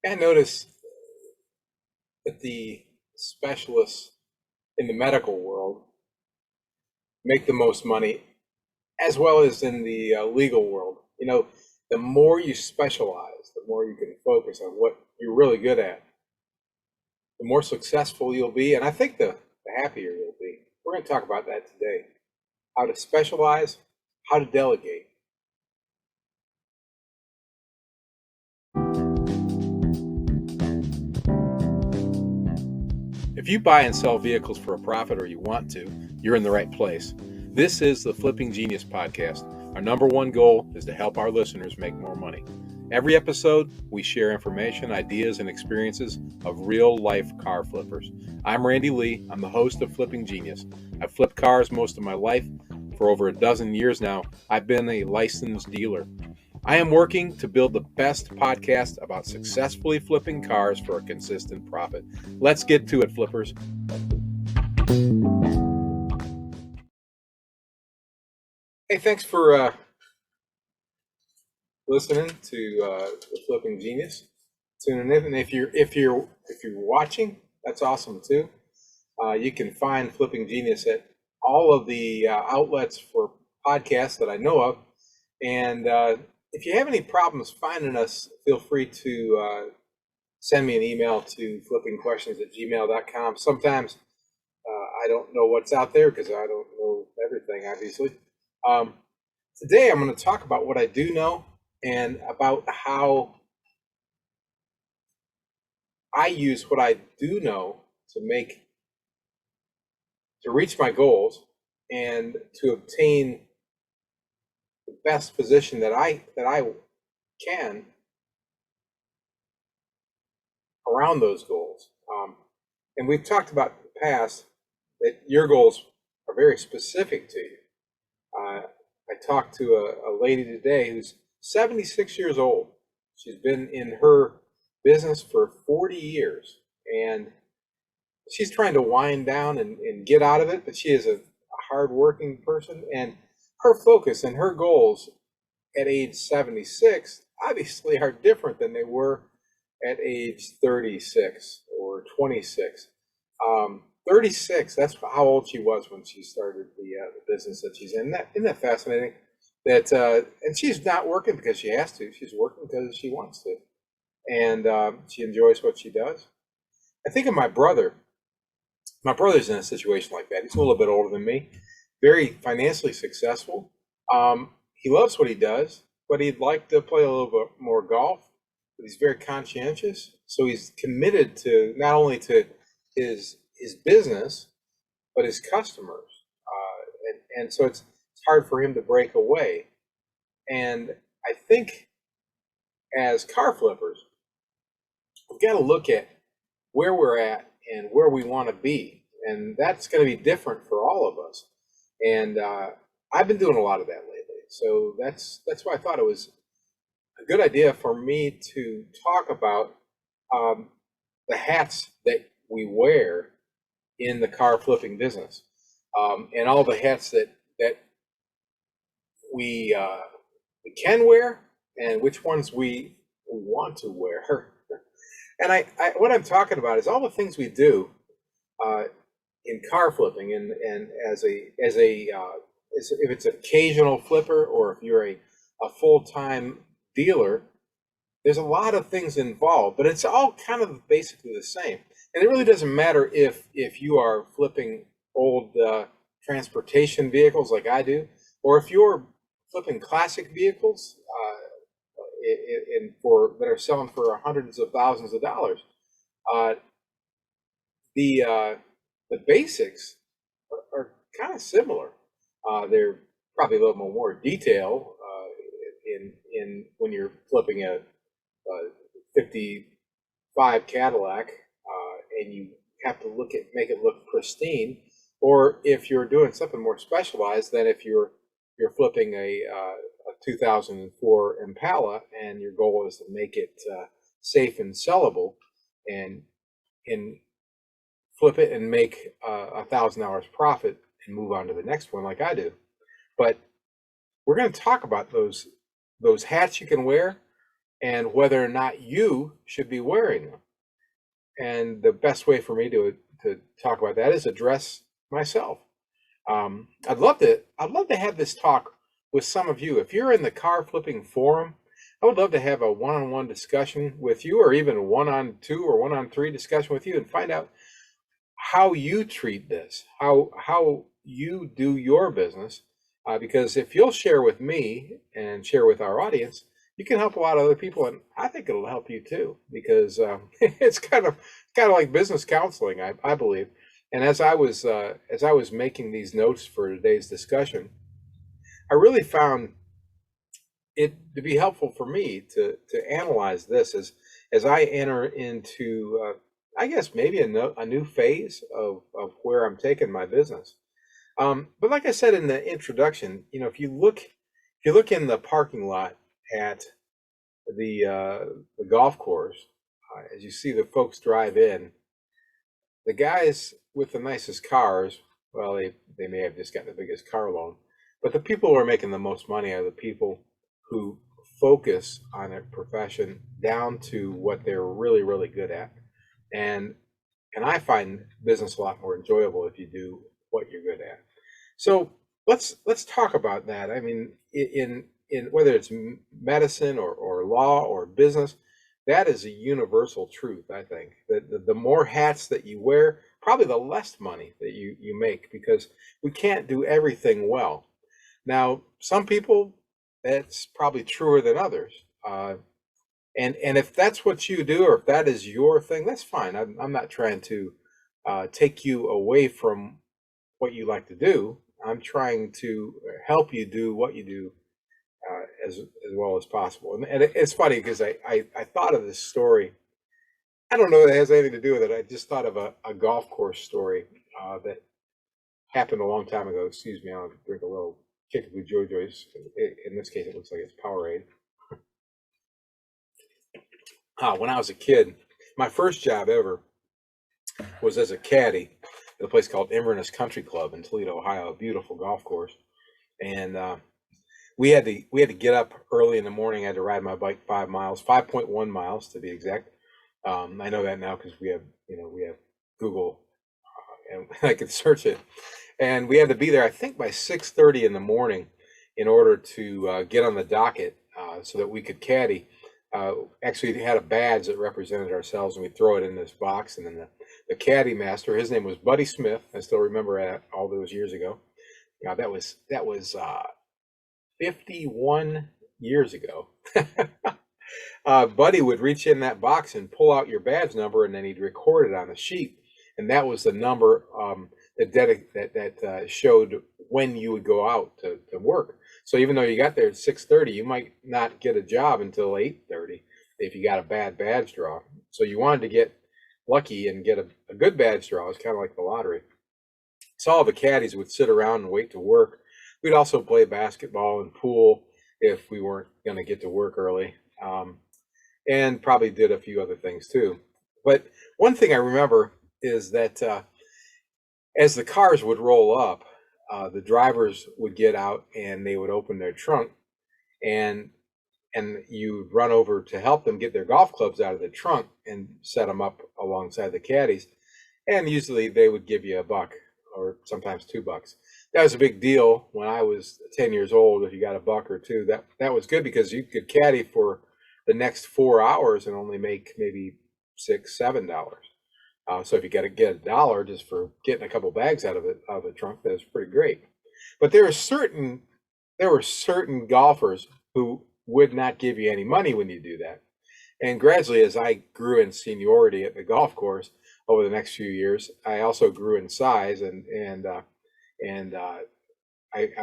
I notice that the specialists in the medical world make the most money, as well as in the legal world. The more you specialize, the more you can focus on what you're really good at, the more successful you'll be, and I think the happier you'll be. We're going to talk about that today. How to specialize, how to delegate. If you buy and sell vehicles for a profit, or you want to, you're in the right place. This is the Flipping Genius podcast. Our number one goal is to help our listeners make more money. Every episode, we share information, ideas, and experiences of real-life car flippers. I'm Randy Lee. I'm the host of Flipping Genius. I've flipped cars most of my life. For over a dozen years now, I've been a licensed dealer. I am working to build the best podcast about successfully flipping cars for a consistent profit. Let's get to it, flippers. Hey, thanks for listening to the Flipping Genius. Tuning in, and if you're watching, that's awesome too. You can find Flipping Genius at all of the outlets for podcasts that I know of, and if you have any problems finding us, feel free to send me an email to flippingquestions@gmail.com. Sometimes I don't know what's out there because I don't know everything, obviously. Today I'm going to talk about what I do know and about how I use what I do know to reach my goals and to obtain the best position that I can around those goals. And we've talked about in the past that your goals are very specific to you. I talked to a lady today who's 76 years old. She's been in her business for 40 years, and she's trying to wind down and get out of it, but she is a hardworking person, and her focus and her goals at age 76 obviously are different than they were at age 36 or 26. 36, that's how old she was when she started the business that she's in. Isn't that fascinating? And she's not working because she has to. She's working because she wants to. And she enjoys what she does. I think of my brother. My brother's in a situation like that. He's a little bit older than me, very financially successful. He loves what he does, but he'd like to play a little bit more golf. But he's very conscientious, so he's committed to not only to his business, but his customers. And so it's hard for him to break away. And I think as car flippers, we've got to look at where we're at and where we want to be. And that's going to be different for all of us. And I've been doing a lot of that lately. So that's why I thought it was a good idea for me to talk about the hats that we wear in the car flipping business, and all the hats that we can wear and which ones we want to wear. And I what I'm talking about is all the things we do in car flipping, and as if it's an occasional flipper or if you're a full-time dealer, there's a lot of things involved, but it's all kind of basically the same. And it really doesn't matter if you are flipping old transportation vehicles like I do, or if you're flipping classic vehicles that are selling for hundreds of thousands of dollars. The basics are kind of similar. They're probably a little more detail in when you're flipping a 55 Cadillac, and you have to make it look pristine, or if you're doing something more specialized than if you're flipping a 2004 Impala and your goal is to make it safe and sellable, and flip it and make $1,000 profit and move on to the next one like I do. But we're going to talk about those hats you can wear and whether or not you should be wearing them. And the best way for me to talk about that is address myself. I'd love to have this talk with some of you. If you're in the car flipping forum, I would love to have a one-on-one discussion with you, or even a one-on-two or one-on-three discussion with you, and find out how you treat this, how you do your business. Because if you'll share with me and share with our audience, you can help a lot of other people, and I think it'll help you too. Because it's kind of like business counseling, I believe. And as I was making these notes for today's discussion, I really found it to be helpful for me to analyze this as I enter into I guess maybe a new phase of where I'm taking my business. But like I said in the introduction, if you look in the parking lot at the golf course, as you see the folks drive in, the guys with the nicest cars, well, they may have just got the biggest car loan, but the people who are making the most money are the people who focus on a profession down to what they're really, really good at. And and I find business a lot more enjoyable if you do what you're good at. So let's talk about that. I mean, in whether it's medicine or law or business, that is a universal truth. I think that the more hats that you wear, probably the less money that you make, because we can't do everything well. Now, some people, that's probably truer than others. And if that's what you do, or if that is your thing, that's fine. I'm not trying to take you away from what you like to do. I'm trying to help you do what you do as well as possible. And it's funny because I thought of this story. I don't know if it has anything to do with it. I just thought of a golf course story that happened a long time ago. Excuse me, I'll drink a little Kickapoo Joy Joy's. In this case, it looks like it's Powerade. When I was a kid, my first job ever was as a caddy at a place called Inverness Country Club in Toledo, Ohio, a beautiful golf course. And we had to get up early in the morning. I had to ride my bike 5 miles, 5.1 miles to be exact. I know that now because we have Google, and I could search it. And we had to be there, I think, by 6:30 in the morning in order to get on the docket so that we could caddy. Actually, we had a badge that represented ourselves, and we throw it in this box. And then the caddy master, his name was Buddy Smith. I still remember that all those years ago. Yeah, that was 51 years ago. Buddy would reach in that box and pull out your badge number, and then he'd record it on a sheet, and that was the number that showed when you would go out to work. So even though you got there at 6:30, you might not get a job until 8:30 if you got a bad badge draw. So you wanted to get lucky and get a good badge draw. It's kind of like the lottery. So all the caddies would sit around and wait to work. We'd also play basketball and pool if we weren't going to get to work early, and probably did a few other things too. But one thing I remember is that as the cars would roll up, the drivers would get out and they would open their trunk, and you run over to help them get their golf clubs out of the trunk and set them up alongside the caddies. And usually they would give you $1 or sometimes $2. That was a big deal when I was 10 years old. If you got $1 or $2, that was good, because you could caddy for the next 4 hours and only make maybe $6, $7. So if you got to get $1 just for getting a couple bags out of the trunk, that was pretty great. But there were certain golfers who would not give you any money when you do that. And gradually, as I grew in seniority at the golf course over the next few years, I also grew in size, and I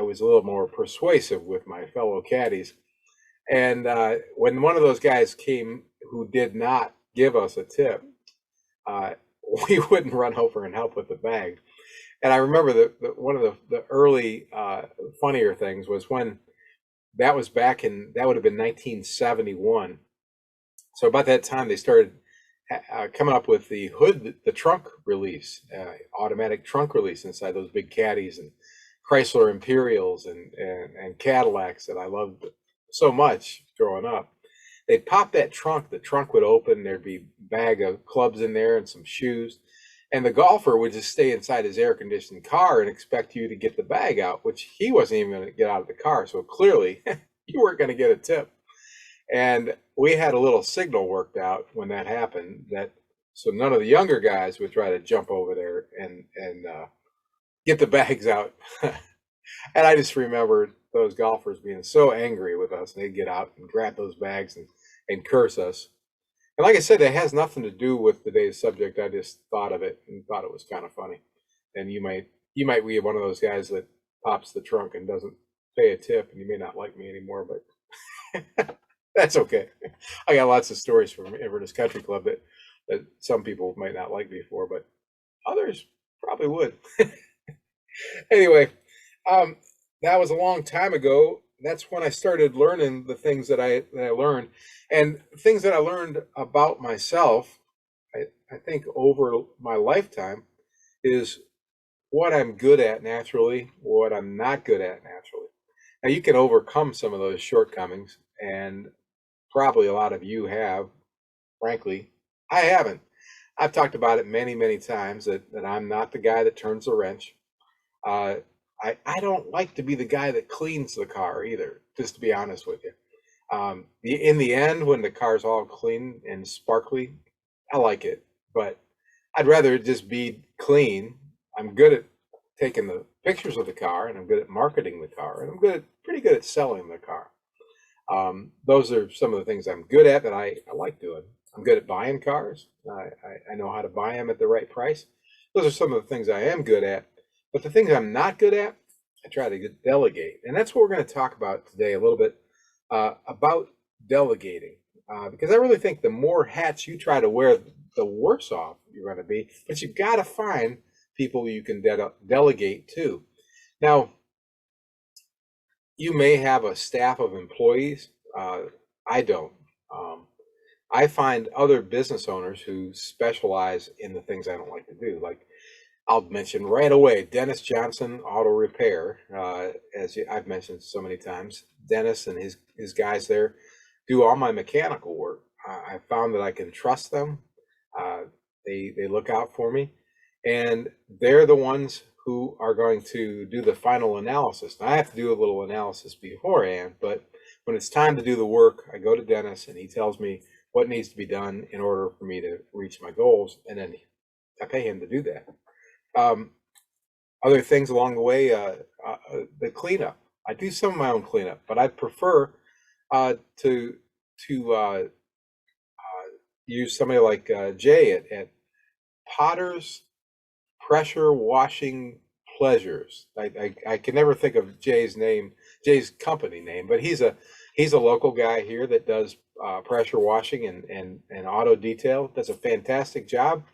was a little more persuasive with my fellow caddies. And when one of those guys came who did not give us a tip, we wouldn't run over and help with the bag. And I remember one of the early funnier things was when that was that would have been 1971. So about that time, they started coming up with the trunk release, automatic trunk release inside those big caddies, and Chrysler Imperials and Cadillacs that I loved so much growing up. they'd pop that trunk, the trunk would open, there'd be a bag of clubs in there and some shoes. And the golfer would just stay inside his air conditioned car and expect you to get the bag out, which he wasn't even going to get out of the car. So clearly you weren't going to get a tip. And we had a little signal worked out when that happened, that so none of the younger guys would try to jump over there and get the bags out. And I just remember those golfers being so angry with us. They'd get out and grab those bags and curse us. And like I said, it has nothing to do with today's subject. I just thought of it and thought it was kind of funny. And you might be one of those guys that pops the trunk and doesn't pay a tip, and you may not like me anymore, but that's okay. I got lots of stories from Inverness Country Club that some people might not like me for, but others probably would. Anyway, that was a long time ago. That's when I started learning the things that I learned, and things that I learned about myself. I think over my lifetime is what I'm good at naturally, what I'm not good at naturally. Now you can overcome some of those shortcomings, and probably a lot of you have. Frankly, I haven't. I've talked about it many, many times that I'm not the guy that turns the wrench. Uh, I don't like to be the guy that cleans the car either, just to be honest with you. In the end, when the car's all clean and sparkly, I like it, but I'd rather it just be clean. I'm good at taking the pictures of the car, and I'm good at marketing the car, and pretty good at selling the car. Those are some of the things I'm good at that I like doing. I'm good at buying cars. I know how to buy them at the right price. Those are some of the things I am good at. But the things I'm not good at, I try to delegate. And that's what we're going to talk about today a little bit, about delegating. Because I really think the more hats you try to wear, the worse off you're going to be. But you've got to find people you can delegate to. Now, you may have a staff of employees. I don't. I find other business owners who specialize in the things I don't like to do. Like, I'll mention right away, Dennis Johnson Auto Repair. I've mentioned so many times, Dennis and his guys there do all my mechanical work. I found that I can trust them. They look out for me, and they're the ones who are going to do the final analysis. Now, I have to do a little analysis beforehand, but when it's time to do the work, I go to Dennis and he tells me what needs to be done in order for me to reach my goals, and then I pay him to do that. Other things along the way, the cleanup. I do some of my own cleanup, but I prefer to use somebody like Jay at Potter's Pressure Washing Pleasures. I can never think of Jay's company name, but he's a local guy here that does pressure washing and auto detail. Does a fantastic job.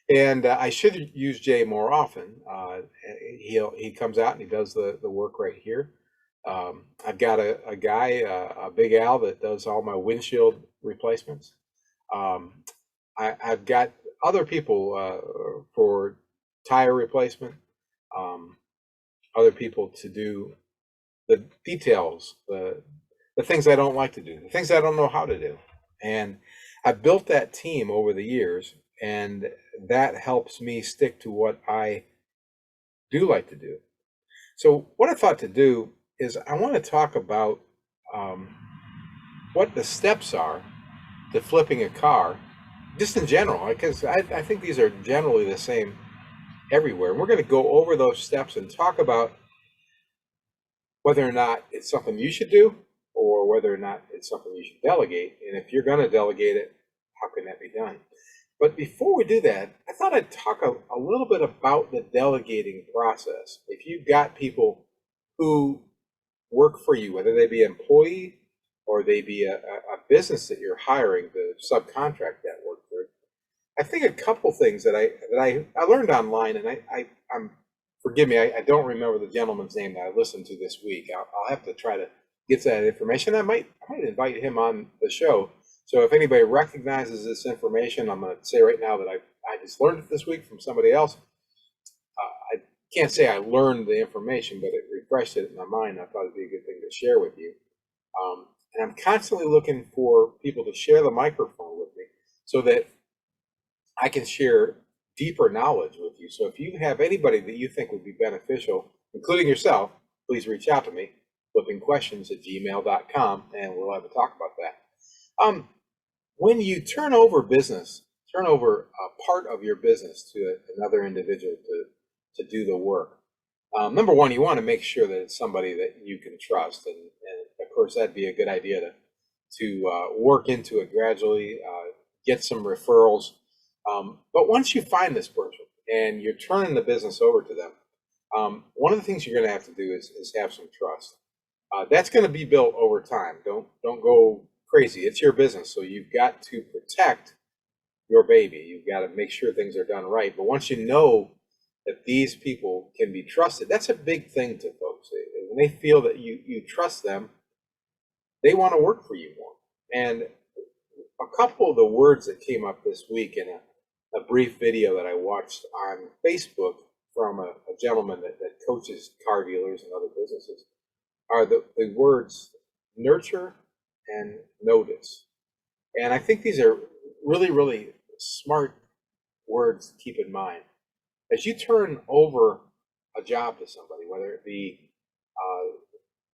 And I should use Jay more often. He comes out and he does the work right here. I've got a guy, a Big Al, that does all my windshield replacements. I've got other people for tire replacement, other people to do the details, the things I don't like to do, the things I don't know how to do. And I've built that team over the years, and that helps me stick to what I do like to do. So what I thought to do is I want to talk about what the steps are to flipping a car, just in general, because I think these are generally the same everywhere. And we're going to go over those steps and talk about whether or not it's something you should do or whether or not it's something you should delegate. And if you're going to delegate it, how can that be done? But before we do that, I thought I'd talk a little bit about the delegating process. If you've got people who work for you, whether they be an employee or they be a business that you're hiring to subcontract that work through, I think a couple things that I learned online, and I'm forgive me, I don't remember the gentleman's name that I listened to this week. I'll have to try to get that information. I might invite him on the show. So if anybody recognizes this information, I'm going to say right now that I just learned it this week from somebody else. I can't say I learned the information, but it refreshed it in my mind. I thought it'd be a good thing to share with you. And I'm constantly looking for people to share the microphone with me so that I can share deeper knowledge with you. So if you have anybody that you think would be beneficial, including yourself, please reach out to me, flippingquestions@gmail.com, and we'll have a talk about that. When you turn over a part of your business to another individual to do the work. Number one, you want to make sure that it's somebody that you can trust, and of course that'd be a good idea to work into it gradually, get some referrals. But once you find this person and you're turning the business over to them, one of the things you're going to have to do is have some trust. That's going to be built over time. Don't go crazy. It's your business, so you've got to protect your baby. You've got to make sure things are done right. But once you know that these people can be trusted, that's a big thing to folks. When they feel that you trust them, they want to work for you more. And a couple of the words that came up this week in a brief video that I watched on Facebook from a gentleman that coaches car dealers and other businesses are the words nurture and notice. And I think these are really, really smart words to keep in mind. As you turn over a job to somebody, whether it be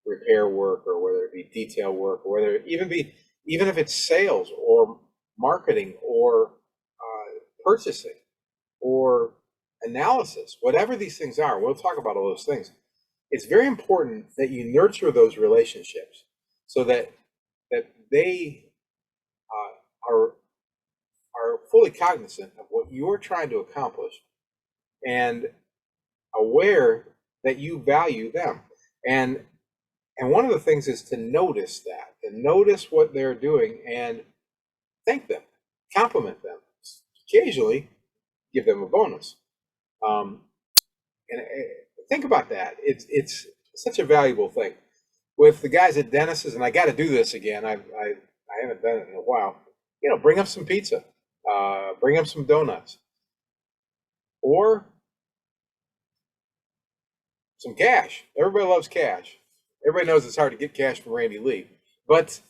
repair work or whether it be detail work, or whether it even if it's sales or marketing or purchasing or analysis, whatever these things are, we'll talk about all those things. It's very important that you nurture those relationships so that they are fully cognizant of what you're trying to accomplish and aware that you value them. And one of the things is to notice that, and notice what they're doing and thank them, compliment them, occasionally give them a bonus. And think about that. It's such a valuable thing. With the guys at Dennis's, and I got to do this again. I haven't done it in a while. Bring up some pizza, bring up some donuts, or some cash. Everybody loves cash. Everybody knows it's hard to get cash from Randy Lee, but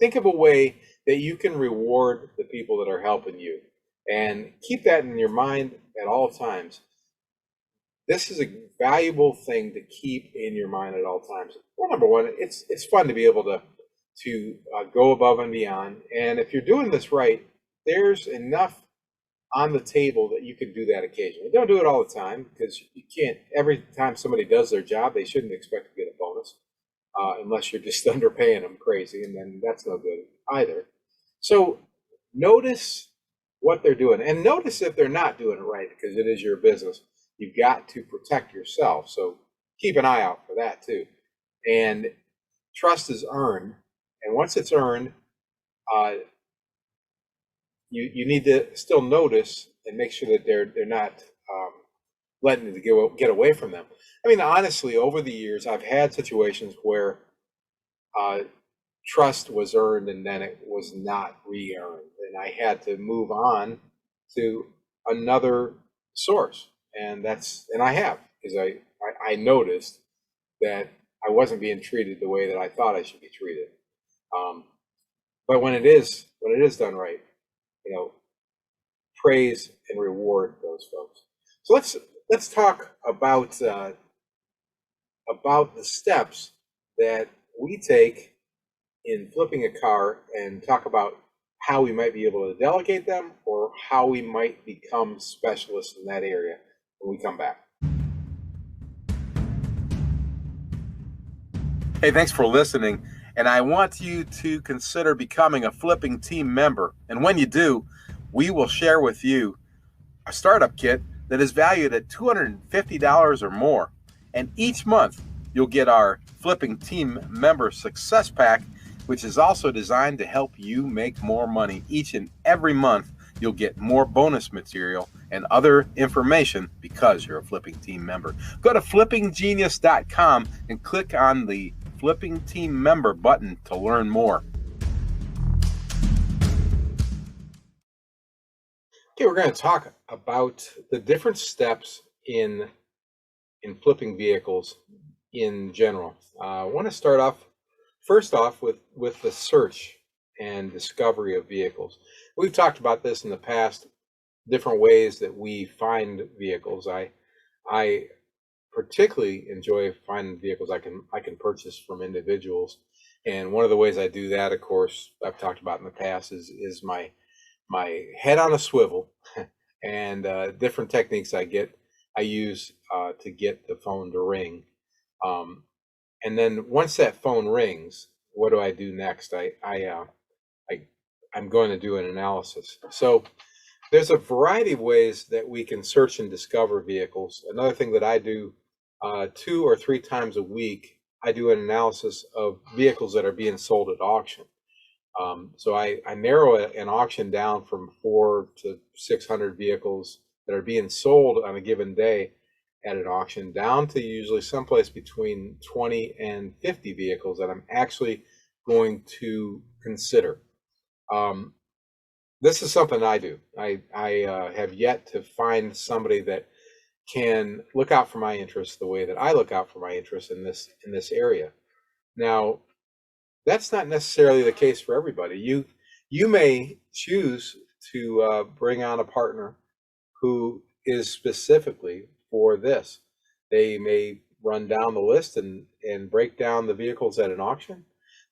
think of a way that you can reward the people that are helping you, and keep that in your mind at all times. This is a valuable thing to keep in your mind at all times. Well, number one, it's fun to be able to go above and beyond, and if you're doing this right, there's enough on the table that you can do that occasionally. Don't do it all the time, because you can't. Every time somebody does their job, they shouldn't expect to get a bonus, unless you're just underpaying them crazy, and then that's no good either. So notice what they're doing, and notice if they're not doing it right, because it is your business. You've got to protect yourself, so keep an eye out for that too. And trust is earned, and once it's earned, you need to still notice and make sure that they're not letting it get away from them. I mean, honestly, over the years, I've had situations where trust was earned and then it was not re-earned, and I had to move on to another source, and I have, because I noticed that I wasn't being treated the way that I thought I should be treated. But when it is done right, praise and reward those folks. So let's talk about the steps that we take in flipping a car, and talk about how we might be able to delegate them, or how we might become specialists in that area when we come back. Hey, thanks for listening. And I want you to consider becoming a flipping team member. And when you do, we will share with you a startup kit that is valued at $250 or more. And each month, you'll get our flipping team member success pack, which is also designed to help you make more money. Each and every month, you'll get more bonus material and other information because you're a flipping team member. Go to flippinggenius.com and click on the Flipping Team Member button to learn more. Okay, we're going to talk about the different steps in flipping vehicles in general. I want to start off First off, with the search and discovery of vehicles, we've talked about this in the past, different ways that we find vehicles. I particularly enjoy finding vehicles I can purchase from individuals, and one of the ways I do that, of course, I've talked about in the past, is my head on a swivel, and different techniques I use to get the phone to ring. Um, and then once that phone rings, what do I do next? I I'm going to do an analysis. So there's a variety of ways that we can search and discover vehicles. Another thing that I do 2 or 3 times a week, I do an analysis of vehicles that are being sold at auction. So I narrow an auction down from 400 to 600 vehicles that are being sold on a given day at an auction, down to usually someplace between 20 and 50 vehicles that I'm actually going to consider. Um, this is something I do. I have yet to find somebody that can look out for my interests the way that I look out for my interests in this area. Now, that's not necessarily the case for everybody. You may choose to bring on a partner who is specifically for this. They may run down the list and break down the vehicles at an auction.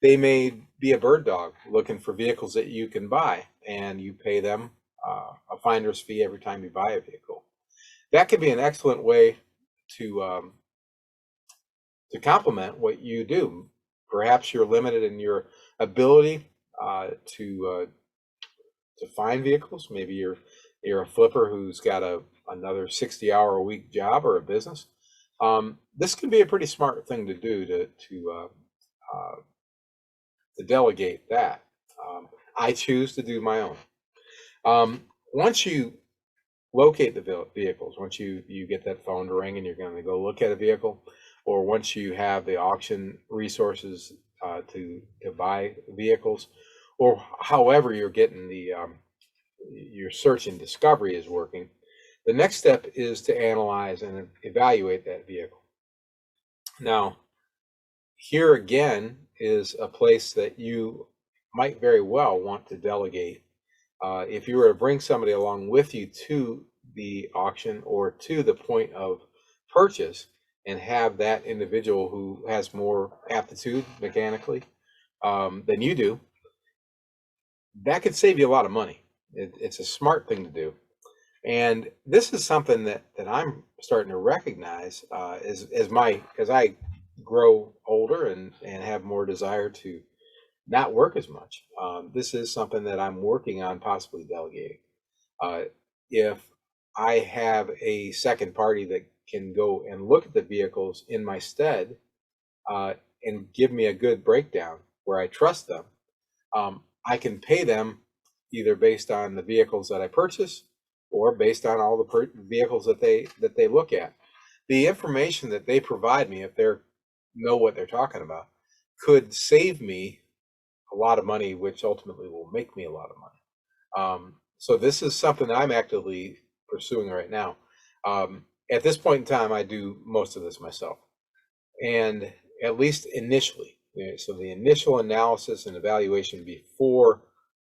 They may be a bird dog looking for vehicles that you can buy, and you pay them a finder's fee every time you buy a vehicle. That could be an excellent way to um, to complement what you do. Perhaps you're limited in your ability to find vehicles. Maybe you're a flipper who's got another 60-hour-a-week job or a business. This can be a pretty smart thing to do to delegate that. I choose to do my own. Once you locate the vehicles, once you get that phone to ring and you're going to go look at a vehicle, or once you have the auction resources to buy vehicles, or however you're getting your search and discovery is working, the next step is to analyze and evaluate that vehicle. Now, here again is a place that you might very well want to delegate. If you were to bring somebody along with you to the auction or to the point of purchase and have that individual who has more aptitude mechanically than you do, that could save you a lot of money. It's a smart thing to do. And this is something that I'm starting to recognize as I grow older and have more desire to not work as much. This is something that I'm working on possibly delegating. Uh, if I have a second party that can go and look at the vehicles in my stead and give me a good breakdown where I trust them, I can pay them either based on the vehicles that I purchase or based on all the vehicles that they look at. The information that they provide me, if they know what they're talking about, could save me a lot of money, which ultimately will make me a lot of money. So this is something I'm actively pursuing right now. At this point in time, I do most of this myself, and at least initially. So the initial analysis and evaluation before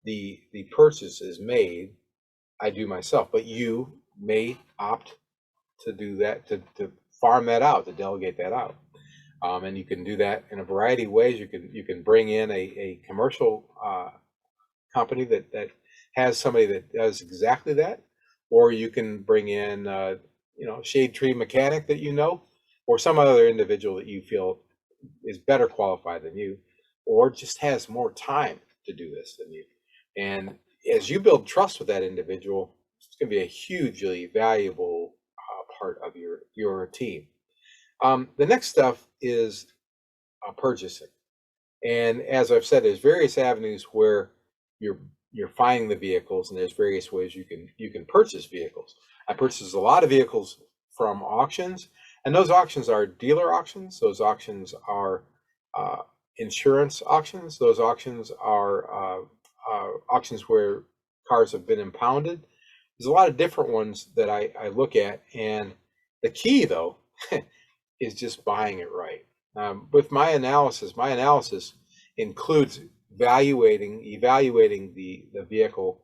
the purchase is made, I do myself. But you may opt to do that, to farm that out, to delegate that out. And you can do that in a variety of ways. You can bring in a commercial company that has somebody that does exactly that, or you can bring in shade tree mechanic that or some other individual that you feel is better qualified than you, or just has more time to do this than you. And as you build trust with that individual, it's going to be a hugely valuable part of your team. The next stuff is purchasing. And as I've said, there's various avenues where you're finding the vehicles, and there's various ways you can purchase vehicles. I purchase a lot of vehicles from auctions, and those auctions are dealer auctions. Those auctions are insurance auctions. Those auctions are auctions where cars have been impounded. There's a lot of different ones that I look at, and the key though is just buying it right. With my analysis includes evaluating the vehicle,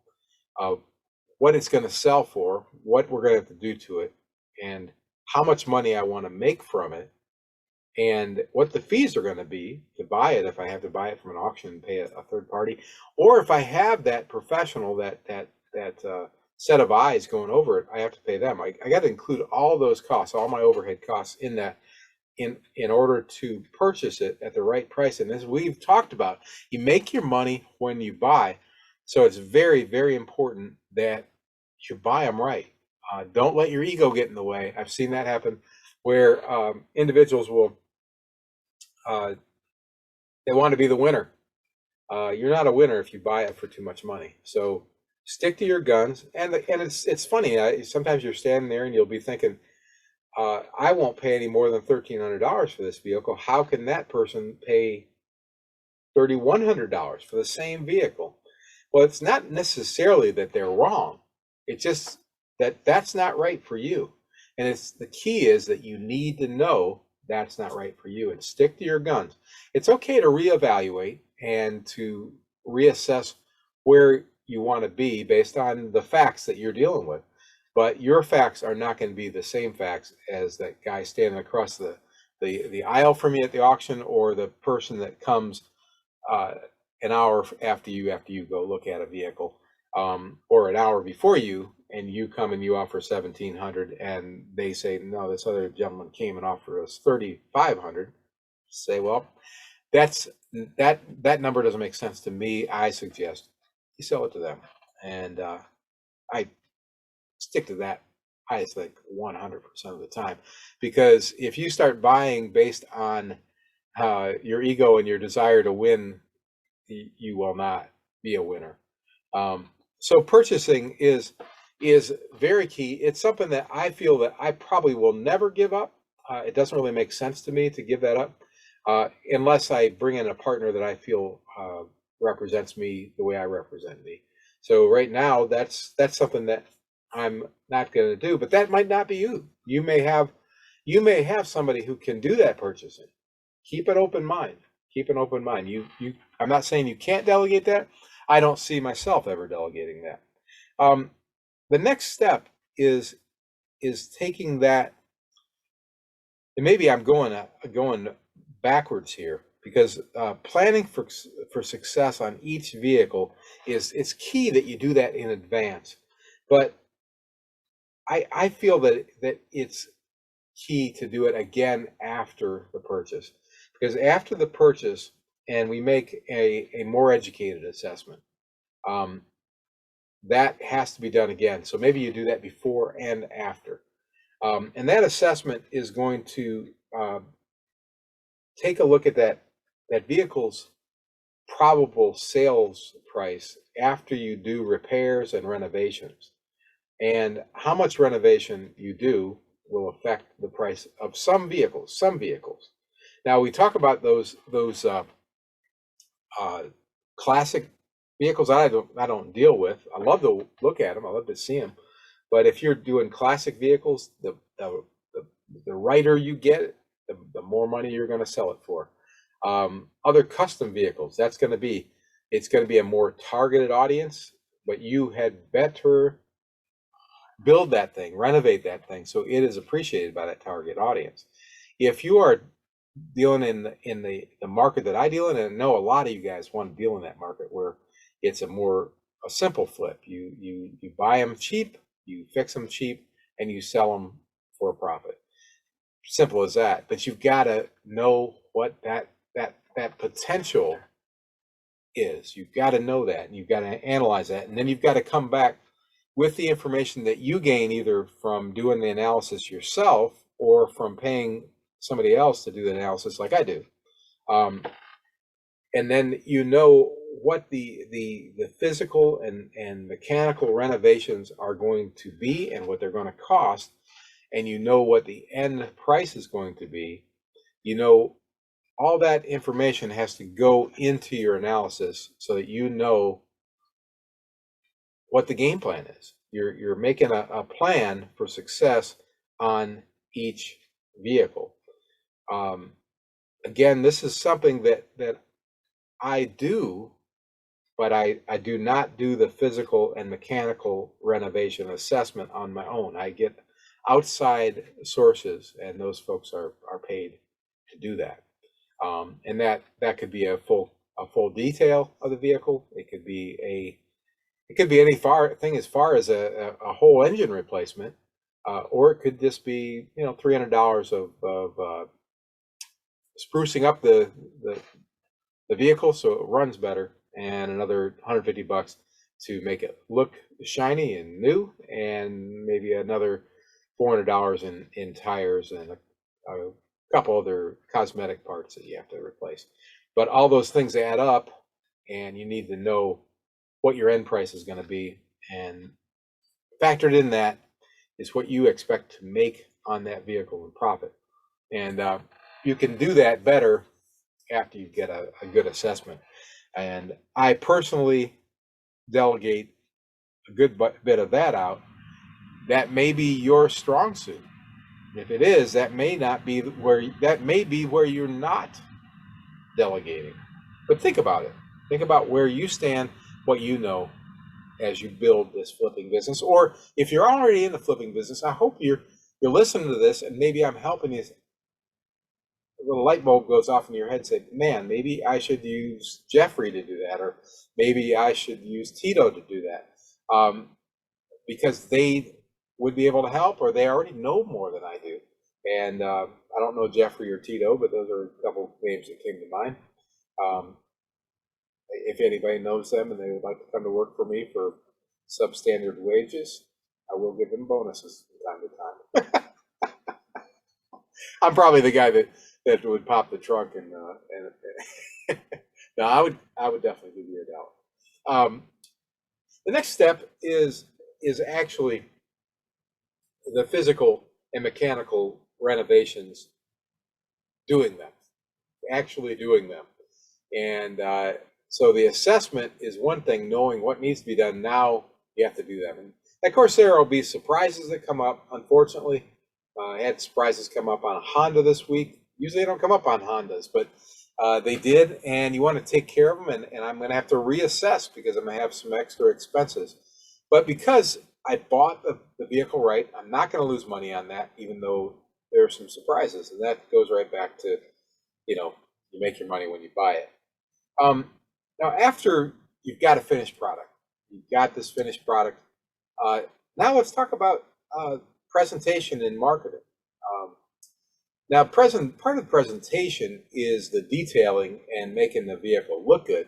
what it's going to sell for, what we're going to have to do to it, and how much money I want to make from it, and what the fees are going to be to buy it, if I have to buy it from an auction and pay a third party, or if I have that professional, that set of eyes going over it, I have to pay them. I got to include all those costs, all my overhead costs in that, in order to purchase it at the right price. And as we've talked about, you make your money when you buy. So it's very, very important that you buy them right. Don't let your ego get in the way. I've seen that happen where individuals will, they want to be the winner. You're not a winner if you buy it for too much money. So stick to your guns. And it's funny. Sometimes you're standing there and you'll be thinking, I won't pay any more than $1,300 for this vehicle. How can that person pay $3,100 for the same vehicle? Well, it's not necessarily that they're wrong. It's just that that's not right for you. And it's the key is that you need to know that's not right for you and stick to your guns. It's okay to reevaluate and to reassess where you want to be based on the facts that you're dealing with. But your facts are not going to be the same facts as that guy standing across the aisle from you at the auction, or the person that comes an hour after you go look at a vehicle, or an hour before you, and you come and you offer $1,700, and they say, no, this other gentleman came and offered us $3,500. Say, well, that number doesn't make sense to me. I suggest you sell it to them, and I stick to that. I think 100% of the time, because if you start buying based on your ego and your desire to win, you will not be a winner. So purchasing is very key. It's something that I feel that I probably will never give up. It doesn't really make sense to me to give that up, unless I bring in a partner that I feel represents me the way I represent me. So right now, that's something that I'm not going to do. But that might not be you. You may have somebody who can do that purchasing. Keep an open mind. Keep an open mind. I'm not saying you can't delegate that. I don't see myself ever delegating that. The next step is taking that, and maybe I'm going backwards here, because planning for success on each vehicle it's key that you do that in advance. But I feel that it's key to do it again after the purchase, because after the purchase, and we make a more educated assessment, that has to be done again. So maybe you do that before and after, and that assessment is going to take a look at that vehicle's probable sales price after you do repairs and renovations, and how much renovation you do will affect the price of some vehicles. Now we talk about those classic vehicles I don't deal with. I love to look at them. I love to see them. But if you're doing classic vehicles, the righter you get, the more money you're going to sell it for. Other custom vehicles, it's going to be a more targeted audience, but you had better build that thing, renovate that thing, so it is appreciated by that target audience. If you are dealing in the market that I deal in, and I know a lot of you guys want to deal in that market where it's a simple flip. You buy them cheap, you fix them cheap, and you sell them for a profit. Simple as that. But you've got to know what that potential is. You've got to know that, and you've got to analyze that, and then you've got to come back with the information that you gain either from doing the analysis yourself or from paying somebody else to do the analysis like I do. And then you know what the physical and mechanical renovations are going to be and what they're going to cost, and you know what the end price is going to be. You know, all that information has to go into your analysis so that you know what the game plan is. You're making a plan for success on each vehicle. Again, this is something that I do, but I do not do the physical and mechanical renovation assessment on my own. I get outside sources, and those folks are paid to do that. And that could be a full detail of the vehicle. It could be any thing as far as a whole engine replacement, or it could just be $300 of sprucing up the vehicle so it runs better, and another $150 to make it look shiny and new, and maybe another $400 in tires and a couple other cosmetic parts that you have to replace. But all those things add up, and you need to know what your end price is going to be, and factored in that is what you expect to make on that vehicle in profit. And you can do that better after you get a good assessment. And I personally delegate a good bit of that out. That may be your strong suit. If it is, that may be where you're not delegating. But think about it. Think about where you stand, what you know as you build this flipping business. Or if you're already in the flipping business, I hope you're listening to this, and maybe I'm helping you. A little light bulb goes off in your head, say, man, maybe I should use Jeffrey to do that, or maybe I should use Tito to do that, because they would be able to help, or they already know more than I do. And I don't know Jeffrey or Tito, but those are a couple names that came to mind. If anybody knows them and they would like to come to work for me for substandard wages, I will give them bonuses from time to time. I'm probably the guy that would pop the trunk and no, I would definitely give you a dollar. The next step is actually the physical and mechanical renovations, actually doing them. And so the assessment is one thing, knowing what needs to be done. Now you have to do them. And of course, there will be surprises that come up. Unfortunately, I had surprises come up on a Honda this week. Usually they don't come up on Hondas, but they did, and you want to take care of them, and I'm going to have to reassess because I'm going to have some extra expenses. But because I bought the vehicle right, I'm not going to lose money on that, even though there are some surprises. And that goes right back to, you make your money when you buy it. Now, after you've got a finished product, you've got this finished product, now let's talk about presentation and marketing. Now, part of the presentation is the detailing and making the vehicle look good.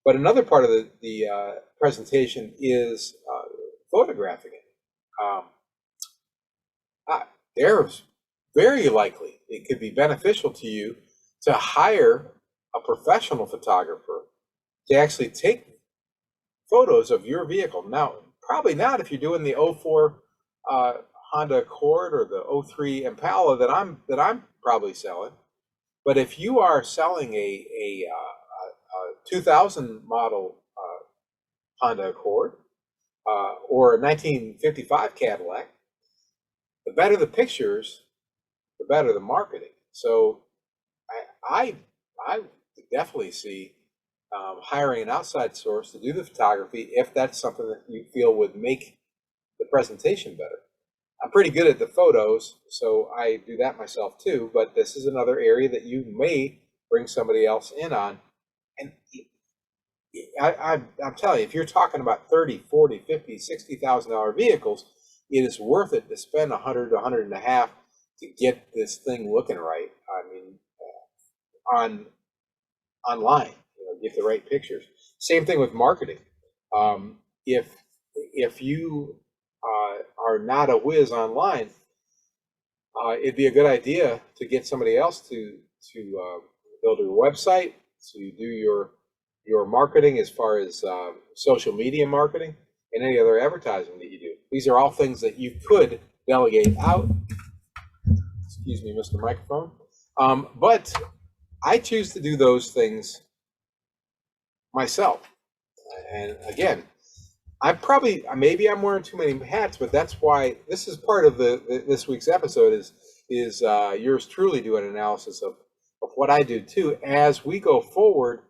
But another part of the presentation is photographing it. There's very likely it could be beneficial to you to hire a professional photographer to actually take photos of your vehicle. Now, probably not if you're doing the 04 Honda Accord or the 03 Impala that I'm probably selling. But if you are selling a 2000 model Honda Accord or a 1955 Cadillac, the better the pictures, the better the marketing. So I definitely see hiring an outside source to do the photography if that's something that you feel would make the presentation better. I'm pretty good at the photos, so I do that myself too, but this is another area that you may bring somebody else in on. And I'm telling you, if you're talking about 30, 40, 50, $60,000 vehicles, it is worth it to spend 100 to 100 and a half to get this thing looking right. I mean, online, get the right pictures. Same thing with marketing. If you are not a whiz online, it'd be a good idea to get somebody else to build your website, to do your marketing as far as social media marketing and any other advertising that you do. These are all things that you could delegate out. Excuse me, Mr. Microphone. But I choose to do those things myself. And again, maybe I'm wearing too many hats, but that's why this is part of this week's episode is yours truly doing an analysis of what I do too. As we go forward,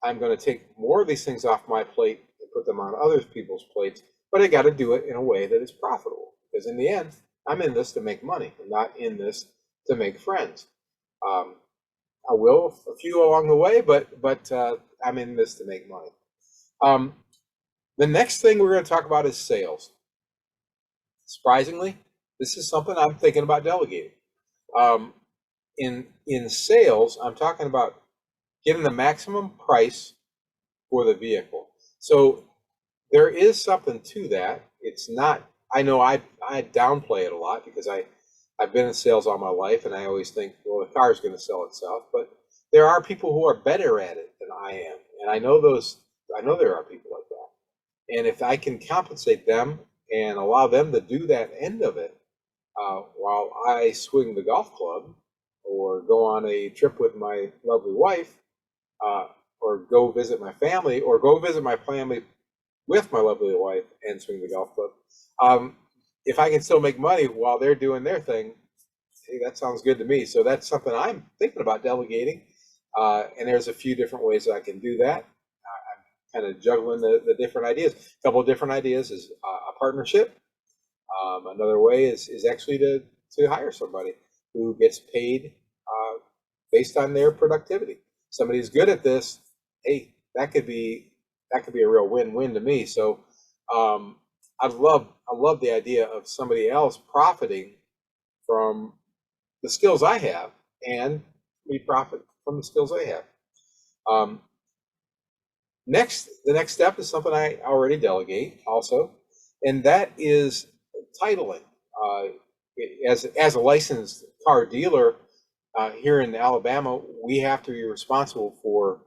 I'm going to take more of these things off my plate and put them on other people's plates, but I got to do it in a way that is profitable. Because in the end, I'm in this to make money. I'm not in this to make friends. Um, I will a few along the way, but I'm in this to make money. Um, the next thing we're going to talk about is sales. Surprisingly, this is something I'm thinking about delegating. Um, in sales, I'm talking about getting the maximum price for the vehicle. So there is something to that. It's not. I know I downplay it a lot because I've been in sales all my life, and I always think, well, the car is going to sell itself. But there are people who are better at it than I am, and I know those. I know there are people like that. And if I can compensate them and allow them to do that end of it, while I swing the golf club or go on a trip with my lovely wife, uh, or go visit my family, or go visit my family with my lovely wife and swing the golf club. If I can still make money while they're doing their thing, hey, that sounds good to me. So that's something I'm thinking about delegating. And there's a few different ways that I can do that. I'm kind of juggling the different ideas. A couple of different ideas is a partnership. Another way is actually to hire somebody who gets paid based on their productivity. Somebody's good at this, hey, that could be a real win-win to me. So I love the idea of somebody else profiting from the skills I have, and we profit from the skills they have. Um, the next step is something I already delegate also, and that is titling. Uh, as a licensed car dealer here in Alabama, we have to be responsible for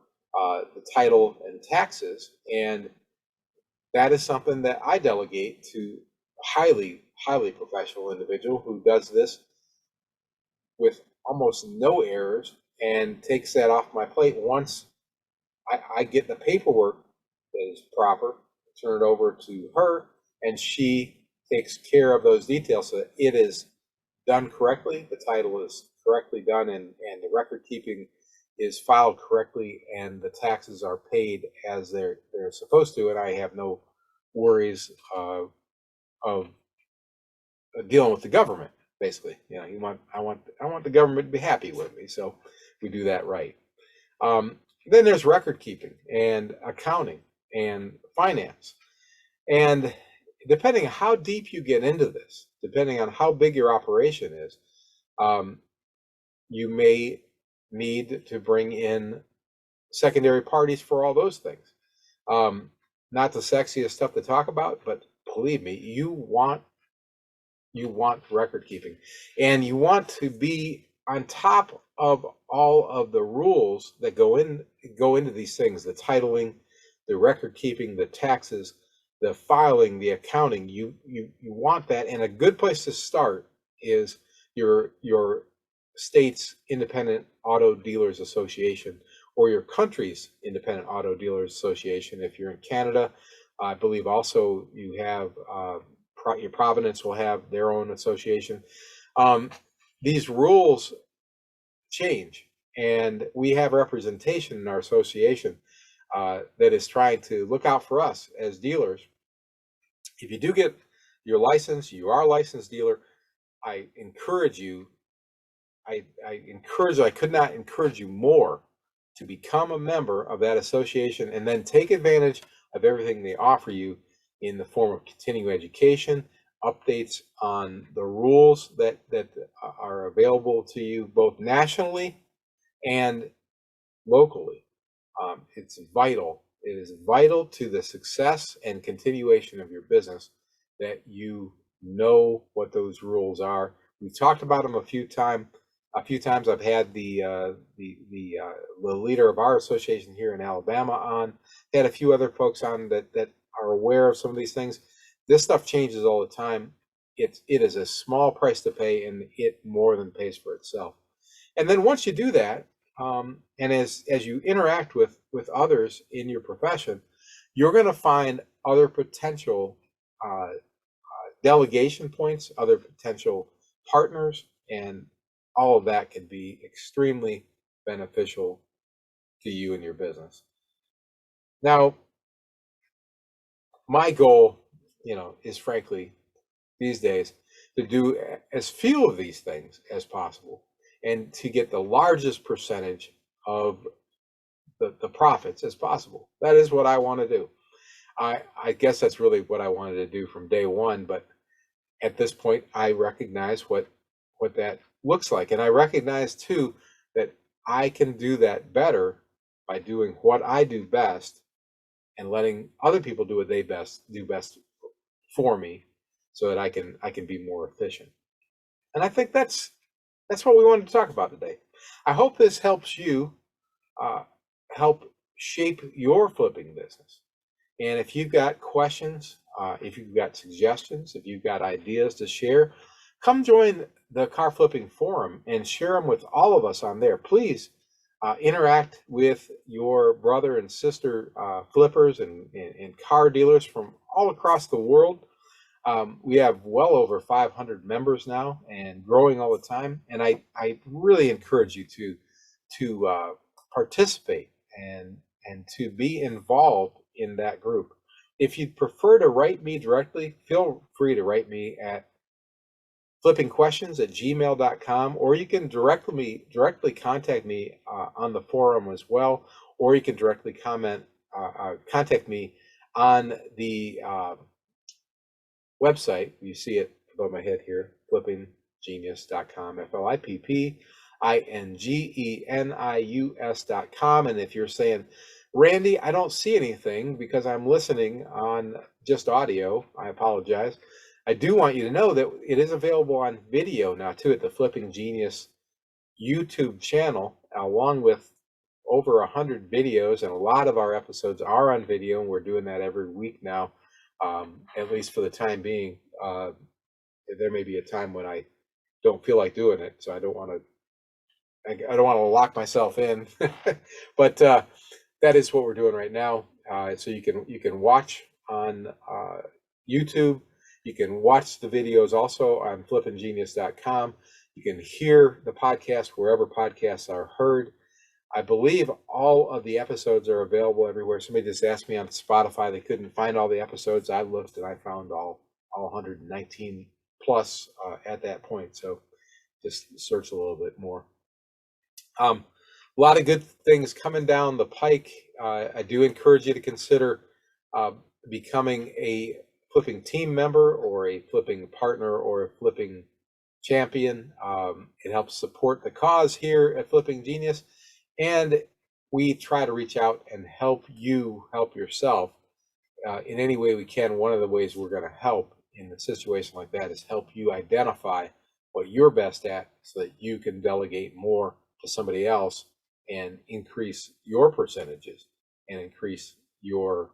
the title and taxes, and that is something that I delegate to a highly professional individual who does this with almost no errors and takes that off my plate once I get the paperwork that is proper, turn it over to her, and she takes care of those details so that it is done correctly, the title is correctly done, and the record keeping is filed correctly, and the taxes are paid as they're supposed to, and I have no worries of dealing with the government. Basically, I want the government to be happy with me, so we do that right. Then there's record keeping and accounting and finance. And depending on how deep you get into this, depending on how big your operation is, um, you may need to bring in secondary parties for all those things. Not the sexiest stuff to talk about, but believe me, you want record keeping, and you want to be on top of all of the rules that go into these things: the titling, the record keeping, the taxes, the filing, the accounting. You want that, and a good place to start is your state's independent auto dealers association, or your country's independent auto dealers association. If you're in Canada, I believe also you have your Providence will have their own association. Um, these rules change, and we have representation in our association that is trying to look out for us as dealers. If you do get your license, you are a licensed dealer. I encourage you. I could not encourage you more to become a member of that association and then take advantage of everything they offer you in the form of continuing education, updates on the rules that are available to you both nationally and locally. It's vital. It is vital to the success and continuation of your business that you know what those rules are. We've talked about them a few times. A few times I've had the leader of our association here in Alabama on. Had a few other folks on that are aware of some of these things. This stuff changes all the time. It is a small price to pay, and it more than pays for itself. And then once you do that, and as you interact with others in your profession, you're going to find other potential delegation points, other potential partners, and all of that can be extremely beneficial to you and your business. Now, my goal, is frankly these days to do as few of these things as possible and to get the largest percentage of the profits as possible. That is what I want to do. I guess that's really what I wanted to do from day one, but at this point I recognize what that looks like. And I recognize too that I can do that better by doing what I do best and letting other people do what they do best for me so that I can be more efficient. And I think that's what we wanted to talk about today. I hope this helps you uh, help shape your flipping business. And if you've got questions, if you've got suggestions, if you've got ideas to share, come join the Car Flipping Forum and share them with all of us on there. Please interact with your brother and sister flippers and car dealers from all across the world. We have well over 500 members now and growing all the time. And I really encourage you to participate and to be involved in that group. If you'd prefer to write me directly, feel free to write me at flippingquestions@gmail.com, or you can directly contact me on the forum as well, or you can directly contact me on the website. You see it above my head here, flippinggenius.com, flippingenius.com. And if you're saying, Randy, I don't see anything because I'm listening on just audio, I apologize. I do want you to know that it is available on video now too at the Flipping Genius YouTube channel, along with over 100 videos, and a lot of our episodes are on video, and we're doing that every week now, at least for the time being. There may be a time when I don't feel like doing it, so I don't want to lock myself in. But that is what we're doing right now. So you can watch on YouTube. You can watch the videos also on flippinggenius.com. You can hear the podcast wherever podcasts are heard. I believe all of the episodes are available everywhere. Somebody just asked me on Spotify, they couldn't find all the episodes. I looked and I found all 119 plus at that point. So just search a little bit more. A lot of good things coming down the pike. I do encourage you to consider becoming a flipping team member or a flipping partner or a flipping champion. It helps support the cause here at Flipping Genius, and we try to reach out and help you help yourself in any way we can. One of the ways we're going to help in a situation like that is help you identify what you're best at so that you can delegate more to somebody else and increase your percentages and increase your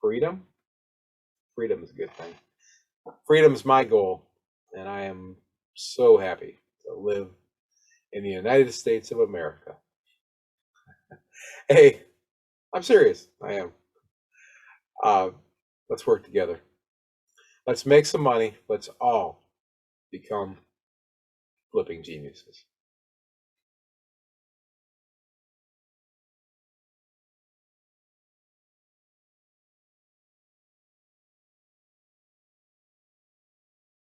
freedom. Freedom is a good thing. Freedom is my goal, and I am so happy to live in the United States of America. Hey, I'm serious. I am. Let's work together. Let's make some money. Let's all become flipping geniuses.